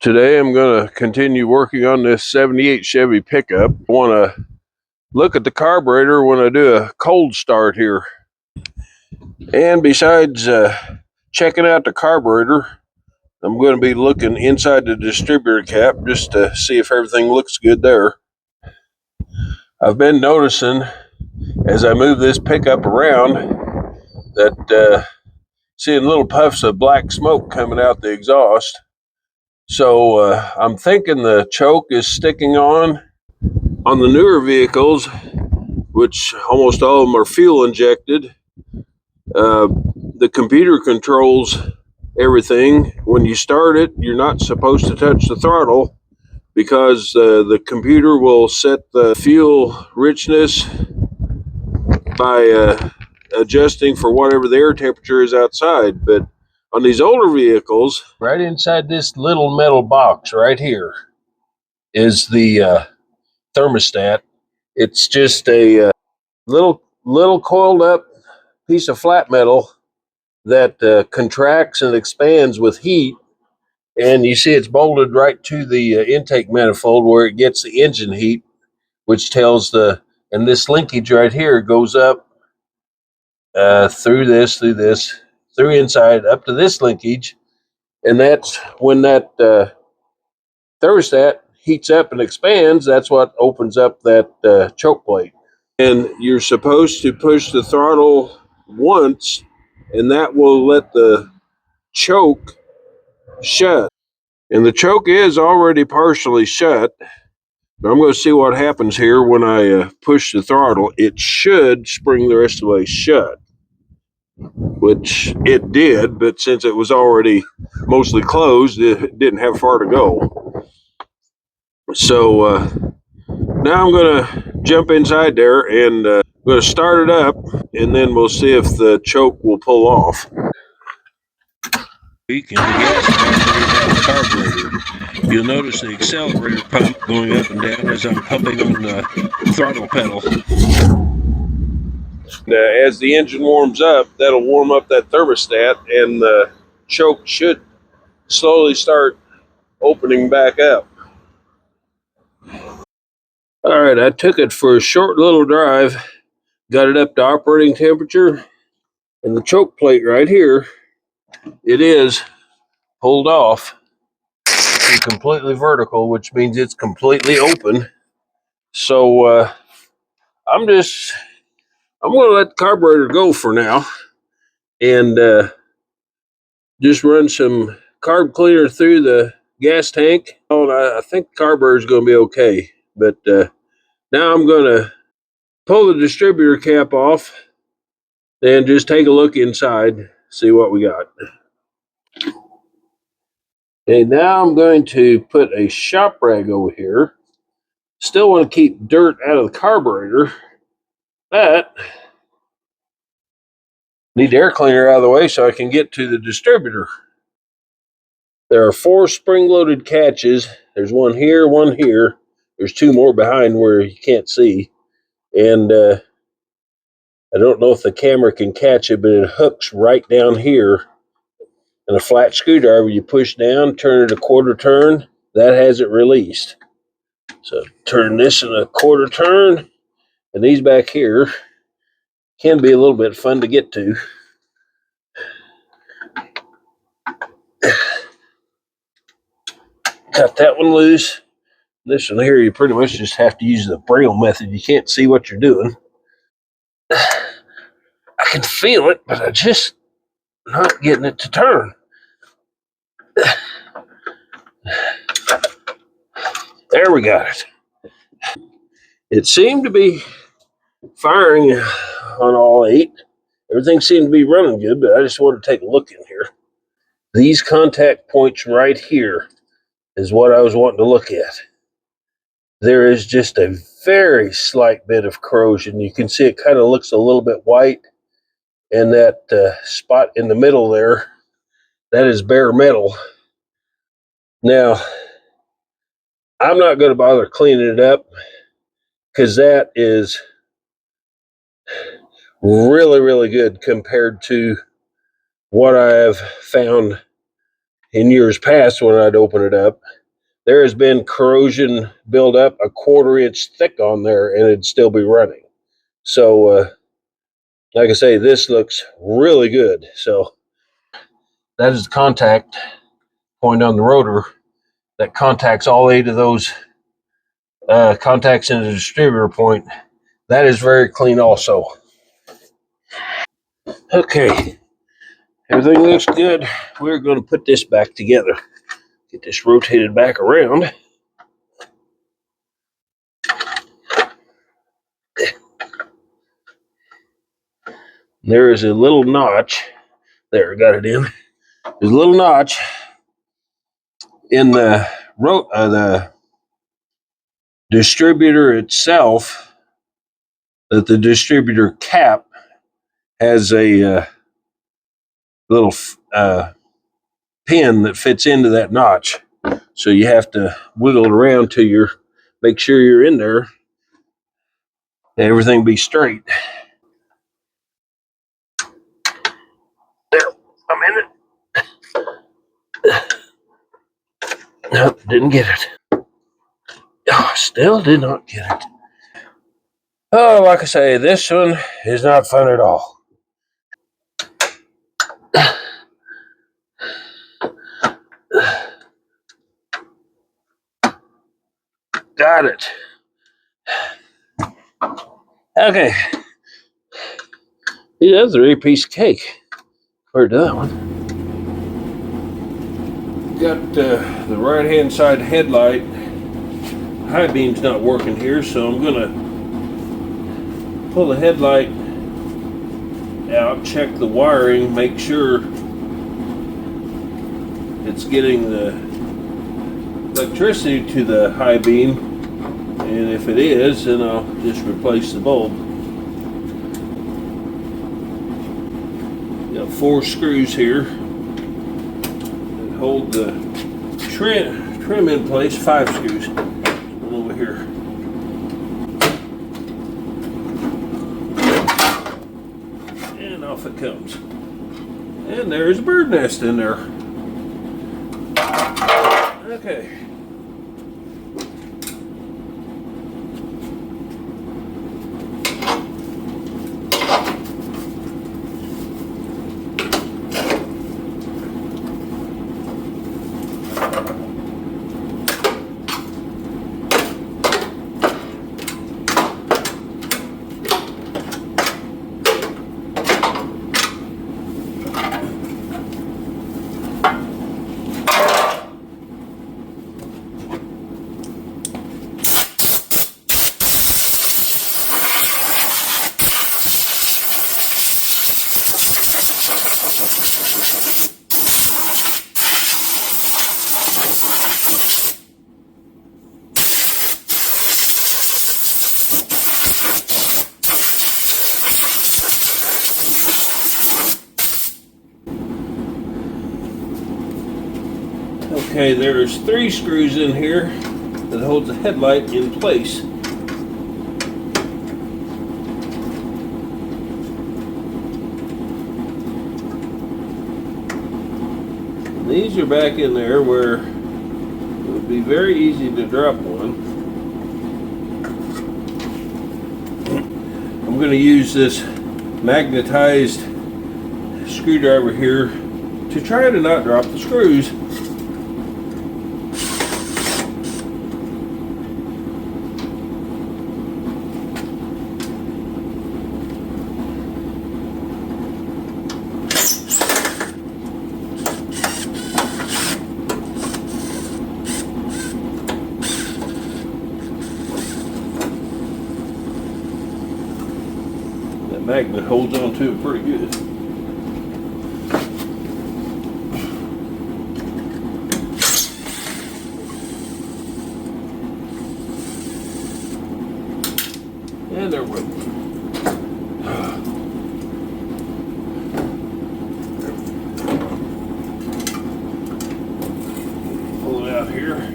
Today I'm going to continue working on this 78 Chevy pickup. I want to look at the carburetor when I do a cold start here. And besides checking out the carburetor, I'm going to be looking inside the distributor cap just to see if everything looks good there. I've been noticing as I move this pickup around that seeing little puffs of black smoke coming out the exhaust. So I'm thinking the choke is sticking on the newer vehicles, which almost all of them are fuel injected. The computer controls everything. When you start it, you're not supposed to touch the throttle because the computer will set the fuel richness by adjusting for whatever the air temperature is outside. But on these older vehicles, right inside this little metal box right here is the thermostat. It's just a little coiled up piece of flat metal that contracts and expands with heat, and you see it's bolted right to the intake manifold where it gets the engine heat, which tells and this linkage right here goes up through inside up to this linkage, and that's when that thermostat heats up and expands. That's what opens up that choke plate. And you're supposed to push the throttle once, and that will let the choke shut. And the choke is already partially shut. But I'm going to see what happens here when I push the throttle. It should spring the rest of the way shut, which it did, but since it was already mostly closed, it didn't have far to go. So now I'm going to jump inside there and I'm going to start it up, and then we'll see if the choke will pull off. And the gas battery and the carburetor. You'll notice the accelerator pump going up and down as I'm pumping on the throttle pedal. As the engine warms up, that'll warm up that thermostat, and the choke should slowly start opening back up. All right, I took it for a short little drive, got it up to operating temperature, and the choke plate right here, it is pulled off and completely vertical, which means it's completely open. So I'm going to let the carburetor go for now and just run some carb cleaner through the gas tank. I think the carburetor is going to be okay. But now I'm going to pull the distributor cap off and just take a look inside, see what we got. Okay, now I'm going to put a shop rag over here. Still want to keep dirt out of the carburetor, but need the air cleaner out of the way so I can get to the distributor. There are 4 spring-loaded catches. There's one here, one here. There's 2 more behind where you can't see. And I don't know if the camera can catch it, but it hooks right down here. And a flat screwdriver, you push down, turn it a quarter turn, that has it released. So turn this in a quarter turn, and these back here can be a little bit fun to get to. Cut that one loose. This one here, you pretty much just have to use the braille method. You can't see what you're doing. I can feel it, but I'm just not getting it to turn. There, we got it. It seemed to be firing on all 8. Everything seemed to be running good, but I just wanted to take a look in here. These contact points right here is what I was wanting to look at. There is just a very slight bit of corrosion. You can see it kind of looks a little bit white, and that spot in the middle there, that is bare metal. Now, I'm not going to bother cleaning it up because that is really, really good compared to what I have found in years past when I'd open it up, there has been corrosion buildup a 1/4 inch thick on there and it'd still be running. So, like I say, this looks really good. So that is the contact point on the rotor that contacts all 8 of those contacts in the distributor point. That is very clean also. Okay, everything looks good. We're going to put this back together. Get this rotated back around. There is a little notch. There, got it in. There's a little notch in the the distributor itself, that the distributor cap has a little pin that fits into that notch. So you have to wiggle it around till you're make sure you're in there and everything be straight. There, I'm in it. Nope, didn't get it. Oh, still did not get it. Oh, like I say, this one is not fun at all. Got it. Okay. Yeah, that's a 3-piece cake. Where'd that one? Got the right-hand side headlight. High beam's not working here, so I'm gonna pull the headlight out, check the wiring, make sure it's getting the electricity to the high beam, and if it is, then I'll just replace the bulb. Got 4 screws here that hold the trim in place. 5 screws. One over here. And off it comes. And there's a bird nest in there. Okay. Okay, there's 3 screws in here that holds the headlight in place. These are back in there where it would be very easy to drop one. I'm going to use this magnetized screwdriver here to try to not drop the screws. Magnet holds on to it pretty good. And there we go. Pull it out here.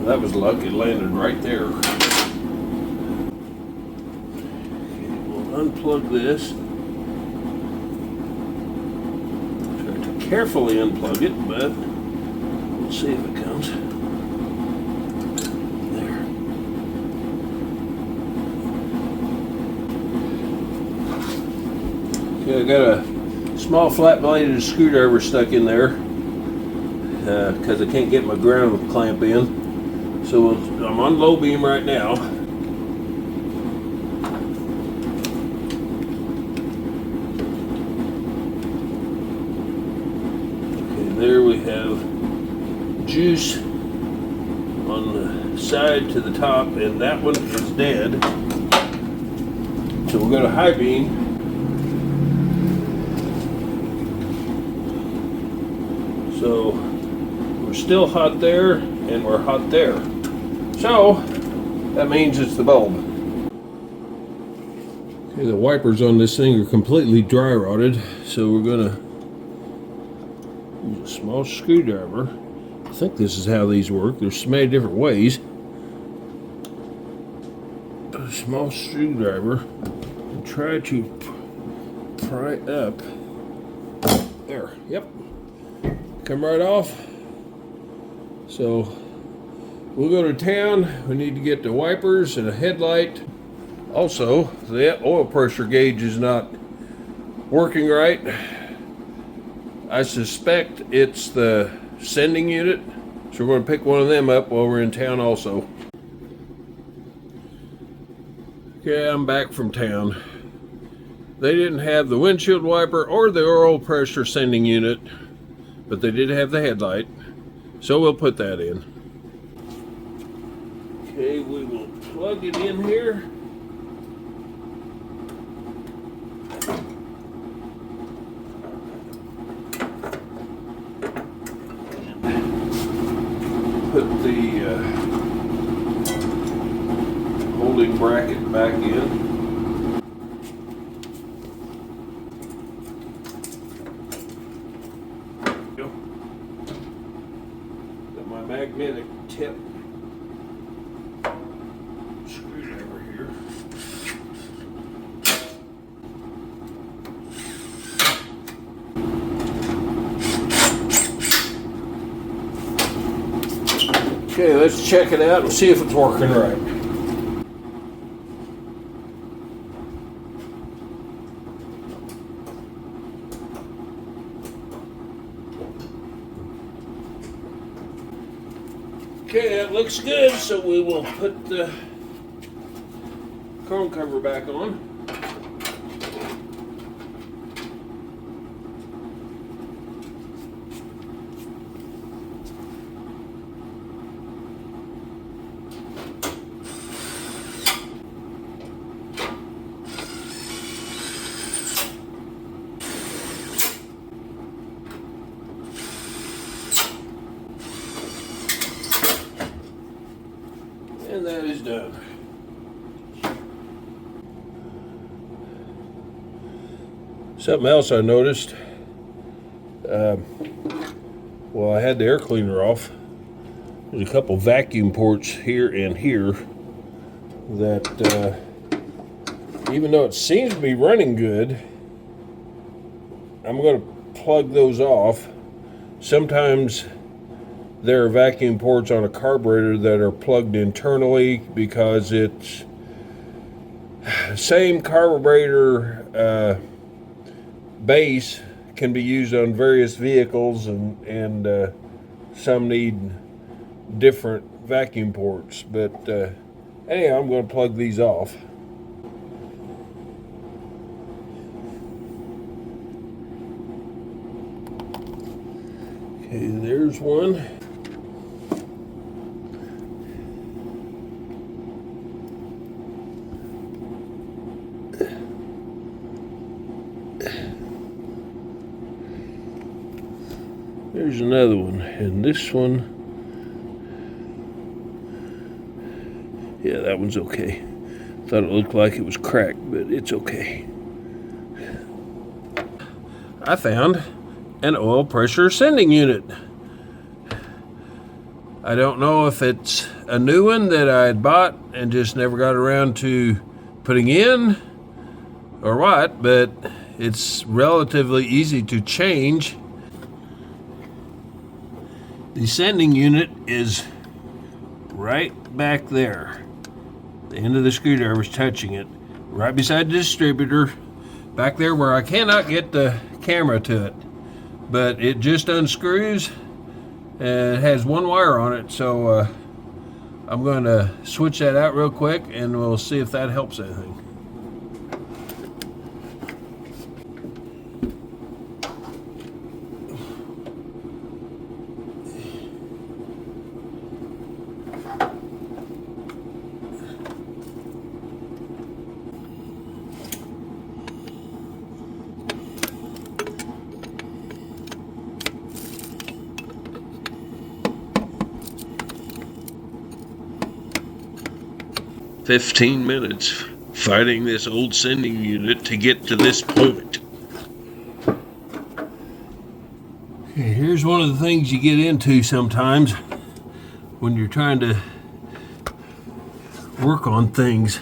That was luck, it landed right there. Okay, we'll unplug this. Try to carefully unplug it, but we'll see if it comes. There. Okay, I got a small flat-bladed screwdriver stuck in there because I can't get my ground clamp in. So I'm on low beam right now. Okay, there we have juice on the side to the top, and that one is dead. So we'll go to high beam. So we're still hot there, and we're hot there. So that means it's the bulb. Okay, the wipers on this thing are completely dry rotted, so we're gonna use a small screwdriver. I think this is how these work. There's so many different ways. A small screwdriver and try to pry up. There, yep. Come right off. So we'll go to town. We need to get the wipers and a headlight. Also, the oil pressure gauge is not working right. I suspect it's the sending unit, so we're going to pick one of them up while we're in town also. Okay, I'm back from town. They didn't have the windshield wiper or the oil pressure sending unit, but they did have the headlight, so we'll put that in. Okay, we will plug it in here. Put the holding bracket back in. Got my magnetic tip screwdriver here. Okay, let's check it out and see if it's working right. Okay, that looks good, so we will put the chrome cover back on. And that is done. Something else I noticed, well, I had the air cleaner off. There's a couple vacuum ports here and here that, even though it seems to be running good, I'm going to plug those off. Sometimes there are vacuum ports on a carburetor that are plugged internally because it's the same carburetor base can be used on various vehicles, and some need different vacuum ports. But anyhow, I'm going to plug these off. Okay, there's one. There's another one, and this one, yeah, that one's okay. Thought it looked like it was cracked, but it's okay. I found an oil pressure sending unit. I don't know if it's a new one that I had bought and just never got around to putting in, or what, but it's relatively easy to change. The sending unit is right back there. The end of the screwdriver is touching it, right beside the distributor, back there where I cannot get the camera to it. But it just unscrews, and it has one wire on it, so I'm going to switch that out real quick and we'll see if that helps anything. "15 minutes fighting this old sending unit to get to this point." Here's one of the things you get into sometimes when you're trying to work on things.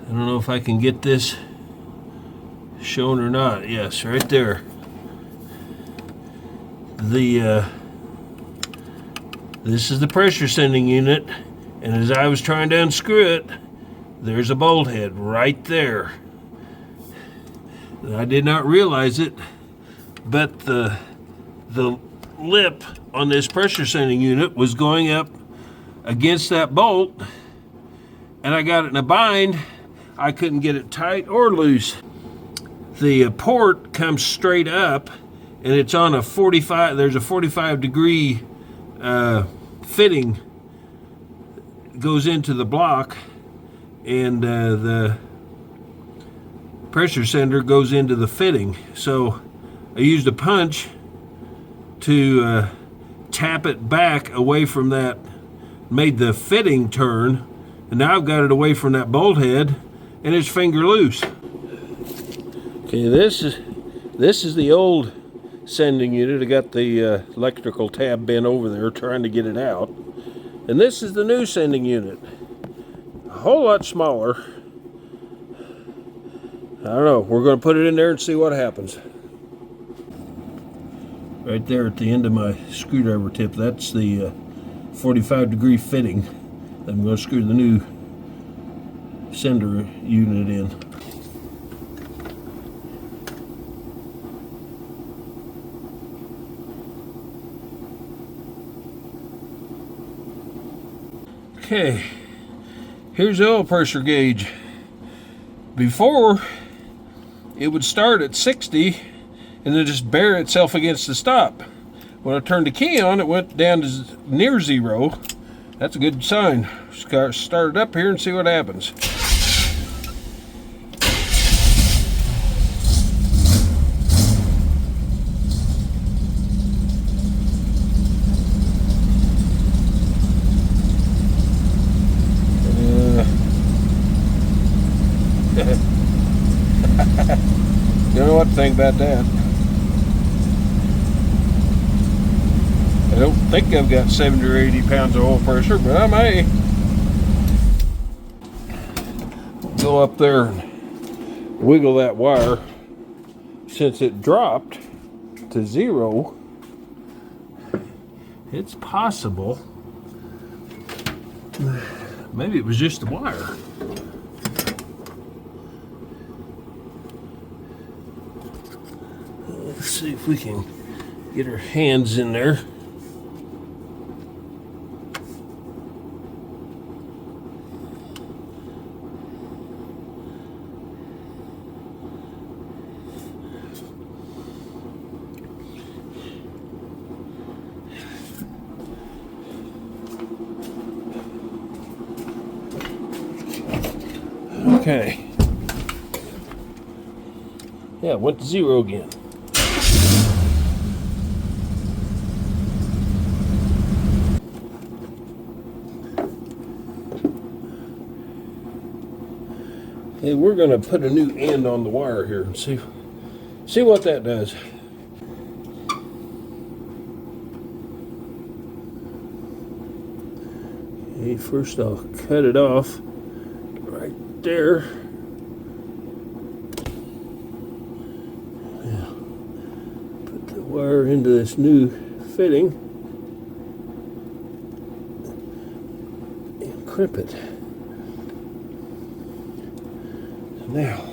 I don't know if I can get this shown or not. Yes, right there. This is the pressure sending unit. And as I was trying to unscrew it, there's a bolt head right there. I did not realize it, but the lip on this pressure sending unit was going up against that bolt, and I got it in a bind. I couldn't get it tight or loose. The port comes straight up, and it's on a 45, there's a 45-degree fitting goes into the block, and the pressure sender goes into the fitting. So I used a punch to tap it back away from that, made the fitting turn, and now I've got it away from that bolt head and it's finger loose. Okay, this is the old sending unit. I got the electrical tab bent over there trying to get it out. And this is the new sending unit. A whole lot smaller. I don't know. We're going to put it in there and see what happens. Right there at the end of my screwdriver tip, that's the 45-degree fitting. I'm going to screw the new sender unit in. Okay, here's the oil pressure gauge. Before, it would start at 60 and then just bear itself against the stop. When I turned the key on, it went down to near 0. That's a good sign. Start it up here and see what happens. Don't know what to think about that. I don't think I've got 70 or 80 pounds of oil pressure, but I may. Go up there and wiggle that wire. Since it dropped to 0, it's possible maybe it was just the wire. Let's see if we can get our hands in there. Okay. Yeah, it went to 0 again. Okay, we're going to put a new end on the wire here and see what that does. Okay, first I'll cut it off right there. Now, put the wire into this new fitting and crimp it. So now,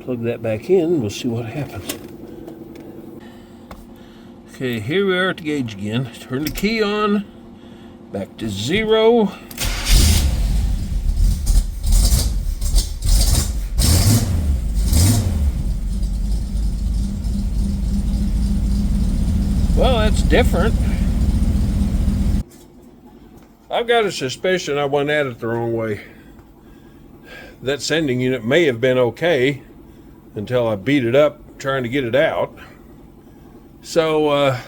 plug that back in, we'll see what happens. Okay, here we are at the gauge again. Turn the key on, back to 0. Well, that's different. I've got a suspicion I went at it the wrong way. That sending unit may have been okay until I beat it up trying to get it out. So I'm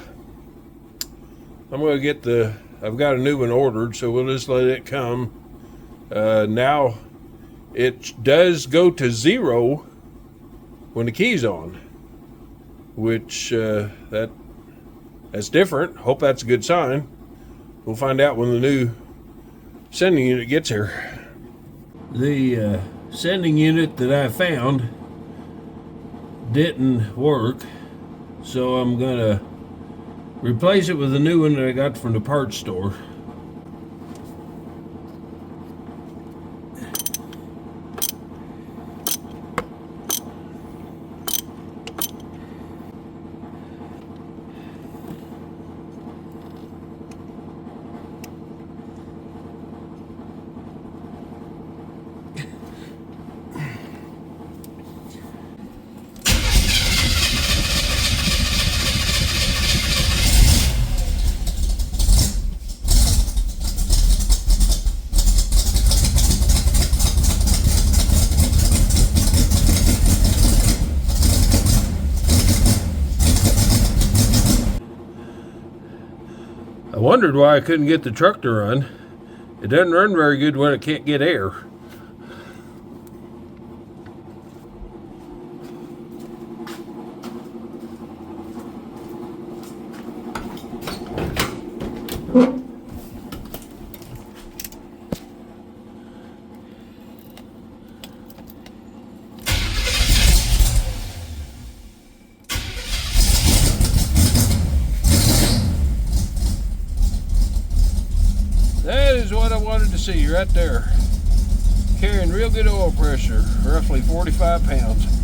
going to get I've got a new one ordered, so we'll just let it come. Now it does go to 0 when the key's on, which that's different. Hope that's a good sign. We'll find out when the new sending unit gets here. The sending unit that I found didn't work, so I'm gonna replace it with a new one that I got from the parts store. I wondered why I couldn't get the truck to run. It doesn't run very good when it can't get air. That is what I wanted to see right there. Carrying real good oil pressure, roughly 45 pounds.